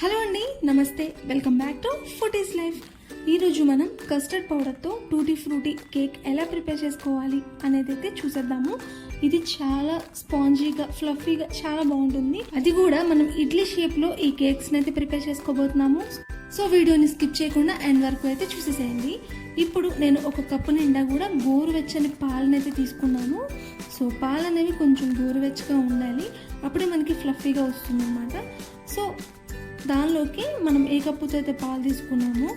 Hello అండి, నమస్తే. Welcome back to foodies life. ఈరోజు మనం కస్టర్డ్ పౌడర్తో టూటీ ఫ్రూటీ కేక్ ఎలా ప్రిపేర్ చేసుకోవాలి అనేది అయితే చూసేద్దాము. ఇది చాలా స్పాంజీగా ఫ్లఫీగా చాలా బాగుంటుంది. అది కూడా మనం ఇడ్లీ షేప్లో ఈ కేక్స్ని అయితే ప్రిపేర్ చేసుకోబోతున్నాము. సో వీడియోని స్కిప్ చేయకుండా ఎండ్ వరకు అయితే చూసేసేయండి. ఇప్పుడు నేను ఒక కప్పు నిండా కూడా గోరువెచ్చని పాలనైతే తీసుకున్నాను. సో పాలు అనేవి కొంచెం గోరువెచ్చగా ఉండాలి, అప్పుడే మనకి ఫ్లఫీగా వస్తుంది అన్నమాట. సో దానిలోకి మనం ఏ కప్పుతో అయితే పాలు తీసుకున్నామో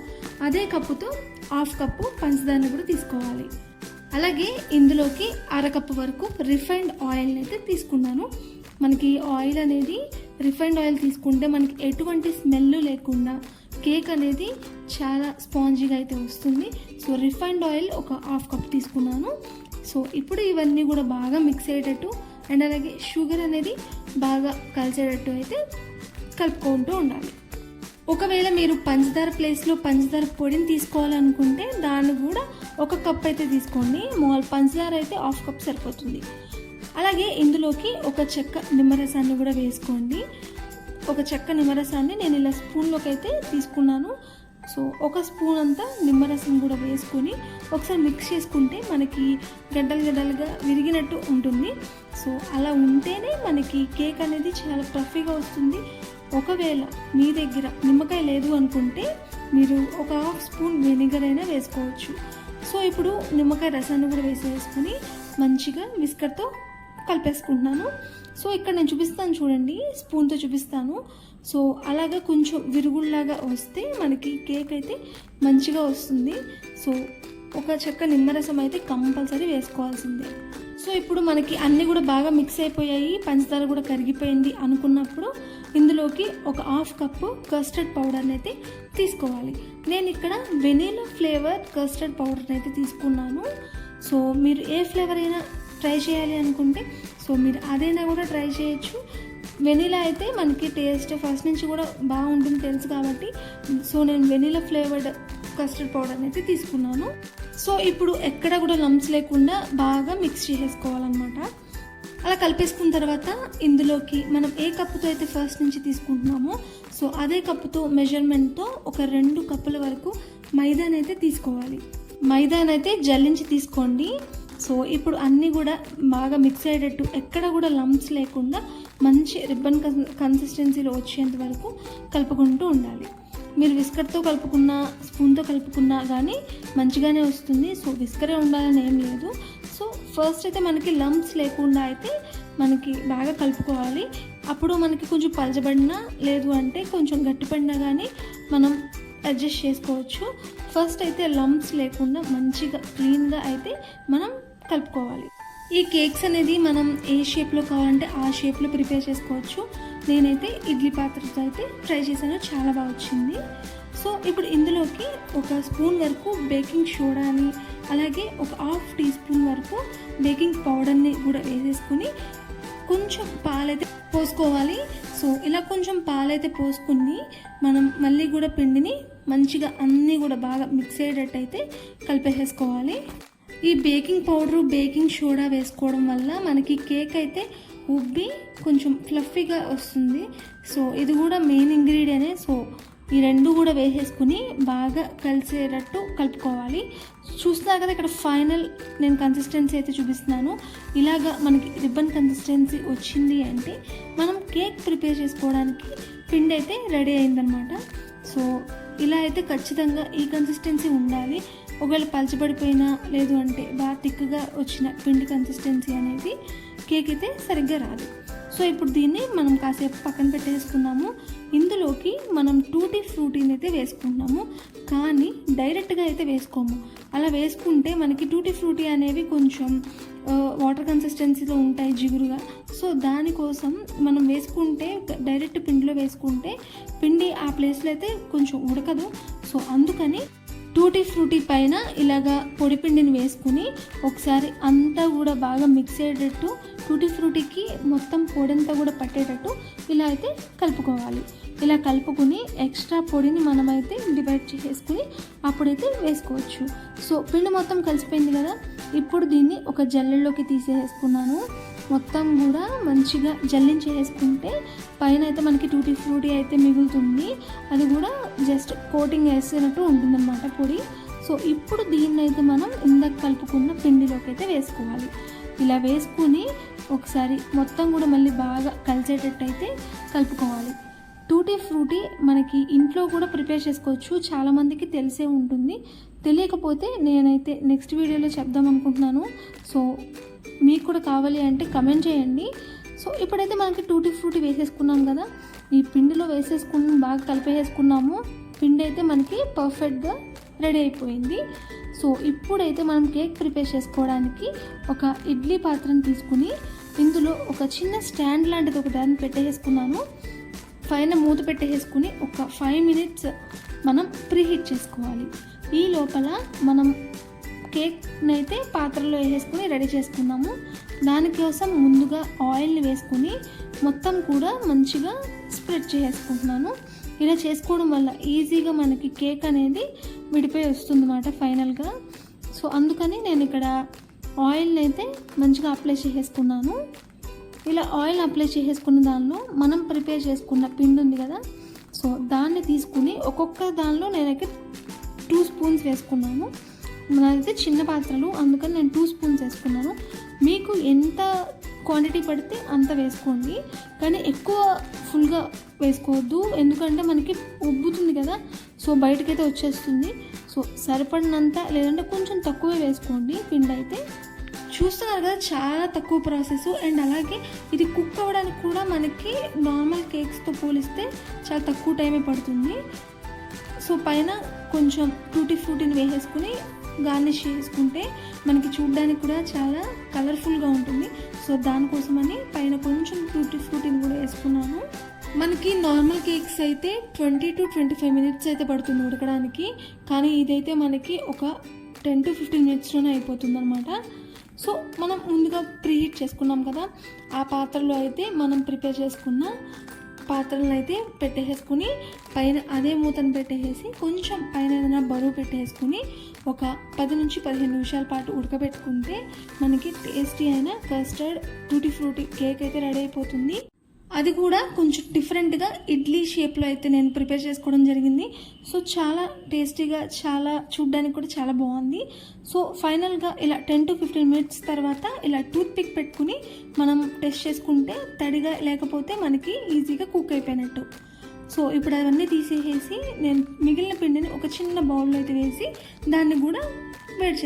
అదే కప్పుతో హాఫ్ కప్పు పంచదారని కూడా తీసుకోవాలి. అలాగే ఇందులోకి అరకప్పు వరకు రిఫైన్డ్ ఆయిల్ని అయితే తీసుకున్నాను. మనకి ఆయిల్ అనేది రిఫైన్డ్ ఆయిల్ తీసుకుంటే మనకి ఎటువంటి స్మెల్ లేకుండా కేక్ అనేది చాలా స్పాంజీగా అయితే వస్తుంది. సో రిఫైన్డ్ ఆయిల్ ఒక హాఫ్ కప్ తీసుకున్నాను. సో ఇప్పుడు ఇవన్నీ కూడా బాగా మిక్స్ అయ్యేటట్టు అండ్ అలాగే షుగర్ అనేది బాగా కలిసేటట్టు అయితే కలుపుకుంటూ ఉండాలి. ఒకవేళ మీరు పంచదార ప్లేస్లో పంచదార పొడిని తీసుకోవాలనుకుంటే దాన్ని కూడా ఒక కప్ అయితే తీసుకోండి. మామూలు పంచదార అయితే హాఫ్ కప్ సరిపోతుంది. అలాగే ఇందులోకి ఒక చెక్క నిమ్మరసాన్ని కూడా వేసుకోండి. ఒక చెక్క నిమ్మరసాన్ని నేను ఇలా స్పూన్లోకి అయితే తీసుకున్నాను. సో ఒక స్పూన్ అంతా నిమ్మరసం కూడా వేసుకొని ఒకసారి మిక్స్ చేసుకుంటే మనకి గడ్డలు గడ్డలుగా విరిగినట్టు ఉంటుంది. సో అలా ఉంటేనే మనకి కేక్ అనేది చాలా ఫ్లఫీగా వస్తుంది. ఒకవేళ మీ దగ్గర నిమ్మకాయ లేదు అనుకుంటే మీరు ఒక హాఫ్ స్పూన్ వెనిగర్ అయినా వేసుకోవచ్చు. సో ఇప్పుడు నిమ్మకాయ రసాన్ని కూడా వేసుకొని మంచిగా విస్కర్తో కలిపేసుకుంటున్నాను. సో ఇక్కడ నేను చూపిస్తాను చూడండి, స్పూన్తో చూపిస్తాను. సో అలాగా కొంచెం విరుగుల్లాగా వస్తే మనకి కేక్ అయితే మంచిగా వస్తుంది. సో ఒక చెక్క నిమ్మరసం అయితే కంపల్సరీ వేసుకోవాల్సిందే. సో ఇప్పుడు మనకి అన్నీ కూడా బాగా మిక్స్ అయిపోయాయి, పంచదార కూడా కరిగిపోయింది అనుకున్నప్పుడు ఇందులోకి ఒక హాఫ్ కప్పు కస్టర్డ్ పౌడర్ని అయితే తీసుకోవాలి. నేను ఇక్కడ వెనీలా ఫ్లేవర్ కస్టర్డ్ పౌడర్ని అయితే తీసుకున్నాను. సో మీరు ఏ ఫ్లేవర్ అయినా ట్రై చేయాలి అనుకుంటే సో మీరు అదైనా కూడా ట్రై చేయొచ్చు. వెనీలా అయితే మనకి టేస్ట్ ఫస్ట్ నుంచి కూడా బాగుంటుంది తెలుసు కాబట్టి సో నేను వెనీలా ఫ్లేవర్డ్ కస్టర్డ్ పౌడర్ని అయితే తీసుకున్నాను. సో ఇప్పుడు ఎక్కడ కూడా లంప్స్ లేకుండా బాగా మిక్స్ చేసేసుకోవాలన్నమాట. అలా కలిపేసుకున్న తర్వాత ఇందులోకి మనం ఏ కప్పుతో అయితే ఫస్ట్ నుంచి తీసుకుంటున్నామో సో అదే కప్పుతో మెజర్మెంట్తో ఒక 2 కప్పుల వరకు మైదాని అయితే తీసుకోవాలి. మైదాని అయితే జల్లించి తీసుకోండి. సో ఇప్పుడు అన్నీ కూడా బాగా మిక్స్ అయ్యేటట్టు ఎక్కడ కూడా లంప్స్ లేకుండా మంచి రిబ్బన్ కన్సిస్టెన్సీలో వచ్చేంత వరకు కలుపుకుంటూ ఉండాలి. మీరు విస్కర్తో కలుపుకున్నా స్పూన్తో కలుపుకున్నా కానీ మంచిగానే వస్తుంది. సో విస్కరే ఉండాలని ఏం లేదు. సో ఫస్ట్ అయితే మనకి లంప్స్ లేకుండా అయితే మనకి బాగా కలుపుకోవాలి. అప్పుడు మనకి కొంచెం పలచబడినా లేదు అంటే కొంచెం గట్టిపడినా కానీ మనం అడ్జస్ట్ చేసుకోవచ్చు. ఫస్ట్ అయితే లంప్స్ లేకుండా మంచిగా క్లీన్గా అయితే మనం కలుపుకోవాలి. ఈ కేక్స్ అనేది మనం ఏ షేప్లో కావాలంటే ఆ షేప్లో ప్రిపేర్ చేసుకోవచ్చు. నేనైతే ఇడ్లీ పాత్రతో అయితే ట్రై చేశాను, చాలా బాగా వచ్చింది. సో ఇప్పుడు ఇందులోకి ఒక స్పూన్ వరకు బేకింగ్ సోడాని అలాగే ఒక హాఫ్ టీ స్పూన్ వరకు బేకింగ్ పౌడర్ని కూడా వేసేసుకుని కొంచెం పాలైతే పోసుకోవాలి. సో ఇలా కొంచెం పాలైతే పోసుకుని మనం మళ్ళీ కూడా పిండిని మంచిగా అన్నీ కూడా బాగా మిక్స్ అయ్యేటట్టు అయితే కలిపేసేసుకోవాలి. ఈ బేకింగ్ పౌడరు బేకింగ్ సోడా వేసుకోవడం వల్ల మనకి కేక్ అయితే ఉబ్బి కొంచెం ఫ్లఫీగా వస్తుంది. సో ఇది కూడా మెయిన్ ఇంగ్రీడియంటే. సో ఈ 2 కూడా వేసేసుకుని బాగా కలిసేటట్టు కలుపుకోవాలి. చూస్తున్నా కదా ఇక్కడ ఫైనల్ నేను కన్సిస్టెన్సీ అయితే చూపిస్తున్నాను. ఇలాగా మనకి రిబ్బన్ కన్సిస్టెన్సీ వచ్చింది అంటే మనం కేక్ ప్రిపేర్ చేసుకోవడానికి పిండి అయితే రెడీ అయిందనమాట. సో ఇలా అయితే ఖచ్చితంగా ఈ కన్సిస్టెన్సీ ఉండాలి. ఒకవేళ పలచబడిపోయినా లేదు అంటే బాగా థిక్గా వచ్చిన పిండి కన్సిస్టెన్సీ అనేది కేక్ అయితే సరిగ్గా రాదు. సో ఇప్పుడు దీన్ని మనం కాసేపు పక్కన పెట్టేసుకున్నాము. ఇందులోకి మనం టూటీ ఫ్రూటీని అయితే వేసుకుంటున్నాము, కానీ డైరెక్ట్గా అయితే వేసుకోము. అలా వేసుకుంటే మనకి టూటీ ఫ్రూటీ అనేవి కొంచెం వాటర్ కన్సిస్టెన్సీలో ఉంటాయి జిగురుగా. సో దానికోసం మనం వేసుకుంటే డైరెక్ట్ పిండిలో వేసుకుంటే పిండి ఆ ప్లేస్లో అయితే కొంచెం ఉడకదు. సో అందుకని టూటీ ఫ్రూటీ పైన ఇలాగా పొడి పిండిని వేసుకుని ఒకసారి అంతా కూడా బాగా మిక్స్ అయ్యేటట్టు టూటీ ఫ్రూటీకి మొత్తం పొడంతా కూడా పట్టేటట్టు ఇలా అయితే కలుపుకోవాలి. ఇలా కలుపుకుని ఎక్స్ట్రా పొడిని మనమైతే డివైడ్ చేసేసుకుని అప్పుడైతే వేసుకోవచ్చు. సో పిండి మొత్తం కలిసిపోయింది కదా, ఇప్పుడు దీన్ని ఒక జల్లెల్లోకి తీసేసుకున్నాను. మొత్తం కూడా మంచిగా జల్లించేసుకుంటే పైన అయితే మనకి టూటీ ఫ్రూటీ అయితే మిగులుతుంది. అది కూడా జస్ట్ కోటింగ్ వేసినట్టు ఉంటుందన్నమాట పొడి. సో ఇప్పుడు దీన్ని అయితే మనం ఇందాక కలుపుకున్న పిండిలోకి అయితే వేసుకోవాలి. ఇలా వేసుకుని ఒకసారి మొత్తం కూడా మళ్ళీ బాగా కలిసేటట్టు అయితే కలుపుకోవాలి. టూటీ ఫ్రూటీ మనకి ఇంట్లో కూడా ప్రిపేర్ చేసుకోవచ్చు. చాలామందికి తెలిసే ఉంటుంది. తెలియకపోతే నేనైతే నెక్స్ట్ వీడియోలో చెప్దాం అనుకుంటున్నాను. సో మీకు కూడా కావాలి అంటే కమెంట్ చేయండి. సో ఇప్పుడైతే మనకి టూటీ ఫ్రూటీ వేసేసుకున్నాం కదా, ఈ పిండిలో వేసేసుకుని బాగా కలిపేసుకున్నాము. పిండి అయితే మనకి పర్ఫెక్ట్గా రెడీ అయిపోయింది. సో ఇప్పుడైతే మనం కేక్ ప్రిపేర్ చేసుకోవడానికి ఒక ఇడ్లీ పాత్రను తీసుకుని ఇందులో ఒక చిన్న స్టాండ్ లాంటిది ఒక దాన్ని పెట్టేసుకున్నాను. పైన మూత పెట్టేసుకుని ఒక 5 minutes మనం ప్రీహీట్ చేసుకోవాలి. ఈ లోపల మనం కేక్ని అయితే పాత్రలో వేసుకుని రెడీ చేసుకున్నాము. దానికోసం ముందుగా ఆయిల్ని వేసుకుని మొత్తం కూడా మంచిగా స్ప్రెడ్ చేసుకుంటున్నాను. ఇలా చేసుకోవడం వల్ల ఈజీగా మనకి కేక్ అనేది విడిపోయి వస్తుంది అన్నమాట ఫైనల్గా. సో అందుకని నేను ఇక్కడ ఆయిల్ని అయితే మంచిగా అప్లై చేసుకున్నాను. ఇలా ఆయిల్ అప్లై చేసుకున్న దానిలో మనం ప్రిపేర్ చేసుకున్న పిండి ఉంది కదా, సో దాన్ని తీసుకుని ఒక్కొక్క దానిలో నేనైతే 2 spoons వేసుకున్నాను. నాదైతే చిన్న పాత్రలు, అందుకని నేను 2 spoons వేసుకున్నాను. మీకు ఎంత క్వాంటిటీ పడితే అంత వేసుకోండి, కానీ ఎక్కువ ఫుల్గా వేసుకోవద్దు, ఎందుకంటే మనకి ఉబ్బుతుంది కదా, సో బయటకైతే వచ్చేస్తుంది. సో సరిపడినంత లేదంటే కొంచెం తక్కువే వేసుకోండి పిండి అయితే. చూస్తున్నారు కదా, చాలా తక్కువ ప్రాసెస్. అండ్ అలాగే ఇది కుక్ అవ్వడానికి కూడా మనకి నార్మల్ కేక్స్తో పోలిస్తే చాలా తక్కువ టైమే పడుతుంది. సో పైన కొంచెం టూటీ ఫ్రూటీని వేసేసుకుని గార్నిష్ చేసుకుంటే మనకి చూడడానికి కూడా చాలా కలర్ఫుల్గా ఉంటుంది. సో దానికోసమని పైన కొంచెం టూటీ ఫ్రూటీని కూడా వేసుకున్నాను. మనకి నార్మల్ కేక్స్ అయితే 20 to 25 minutes అయితే పడుతుంది ఉడకడానికి, కానీ ఇదైతే మనకి ఒక 10 to 15 minutesలోనే అయిపోతుంది అనమాట. సో మనం ముందుగా ప్రీహీట్ చేసుకున్నాం కదా, ఆ పాత్రలో అయితే మనం ప్రిపేర్ చేసుకున్న పాత్రలను అయితే పెట్టేసుకుని పైన అదే మూతను పెట్టేసి కొంచెం పైన ఏదైనా బరువు పెట్టేసుకుని ఒక 10 నుంచి 15 నిమిషాల పాటు ఉడకబెట్టుకుంటే మనకి టేస్టీ అయిన కస్టర్డ్ టూటీ ఫ్రూటీ కేక్ అయితే రెడీ అయిపోతుంది. అది కూడా కొంచెం డిఫరెంట్గా ఇడ్లీ షేప్లో అయితే నేను ప్రిపేర్ చేసుకోవడం జరిగింది. సో చాలా టేస్టీగా, చాలా చూడ్డానికి కూడా చాలా బాగుంది. సో ఫైనల్గా ఇలా 10 to 15 minutes తర్వాత ఇలా టూత్ పిక్ పెట్టుకుని మనం టెస్ట్ చేసుకుంటే తడిగా లేకపోతే మనకి ఈజీగా కుక్ అయిపోయినట్టు. సో ఇప్పుడు అవన్నీ తీసేసి నేను మిగిలిన పిండిని ఒక చిన్న బౌల్లో అయితే వేసి దాన్ని కూడా బేక్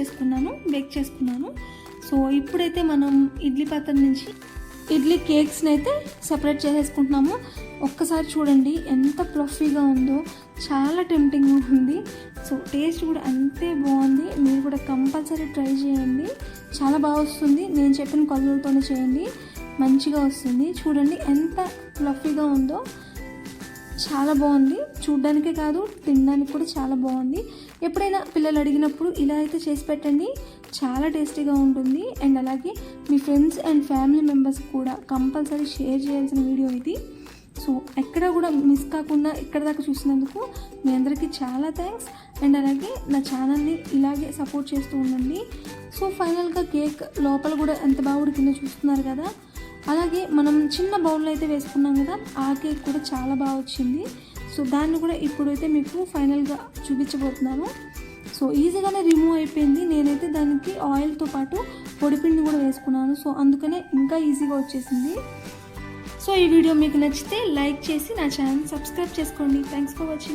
చేసుకున్నాను. సో ఇప్పుడైతే మనం ఇడ్లీ పాత్ర నుంచి ఇడ్లీ కేక్స్ని అయితే సపరేట్ చేసేసుకుంటున్నాము. ఒక్కసారి చూడండి ఎంత ఫ్లఫీగా ఉందో, చాలా టెంప్టింగ్ ఉంది. సో టేస్ట్ కూడా అంతే బాగుంది. మీరు కూడా కంపల్సరీ ట్రై చేయండి, చాలా బాగా వస్తుంది. నేను చెప్పిన కొలతలతోనే చేయండి, మంచిగా వస్తుంది. చూడండి ఎంత ఫ్లఫీగా ఉందో, చాలా బాగుంది. చూడ్డానికే కాదు, తినడానికి కూడా చాలా బాగుంది. ఎప్పుడైనా పిల్లలు అడిగినప్పుడు ఇలా అయితే చేసి పెట్టండి, చాలా టేస్టీగా ఉంటుంది. అండ్ అలాగే మీ ఫ్రెండ్స్ అండ్ ఫ్యామిలీ మెంబర్స్ కూడా కంపల్సరీ షేర్ చేయాల్సిన వీడియో ఇది. సో ఎక్కడ కూడా మిస్ కాకుండా ఇక్కడ దాకా చూసినందుకు మీ అందరికీ చాలా థ్యాంక్స్. అండ్ అలాగే నా ఛానల్ని ఇలాగే సపోర్ట్ చేస్తూ ఉండండి. సో ఫైనల్గా కేక్ లోపల కూడా ఎంత బాగా ఉడికిందో చూస్తున్నారు కదా. అలాగే మనం చిన్న బౌల్లో అయితే వేసుకున్నాం కదా, ఆ కేక్ కూడా చాలా బాగా వచ్చింది. సో దాన్ని కూడా ఇప్పుడైతే మీకు ఫైనల్గా చూపించబోతున్నాను. సో ఈజీగానే రిమూవ్ అయిపోయింది. నేనైతే దానికి ఆయిల్తో పాటు పొడిపిండి కూడా వేసుకున్నాను. సో అందుకనే ఇంకా ఈజీగా వచ్చేసింది. సో ఈ వీడియో మీకు నచ్చితే లైక్ చేసి నా ఛానల్ సబ్స్క్రైబ్ చేసుకోండి. Thanks for watching.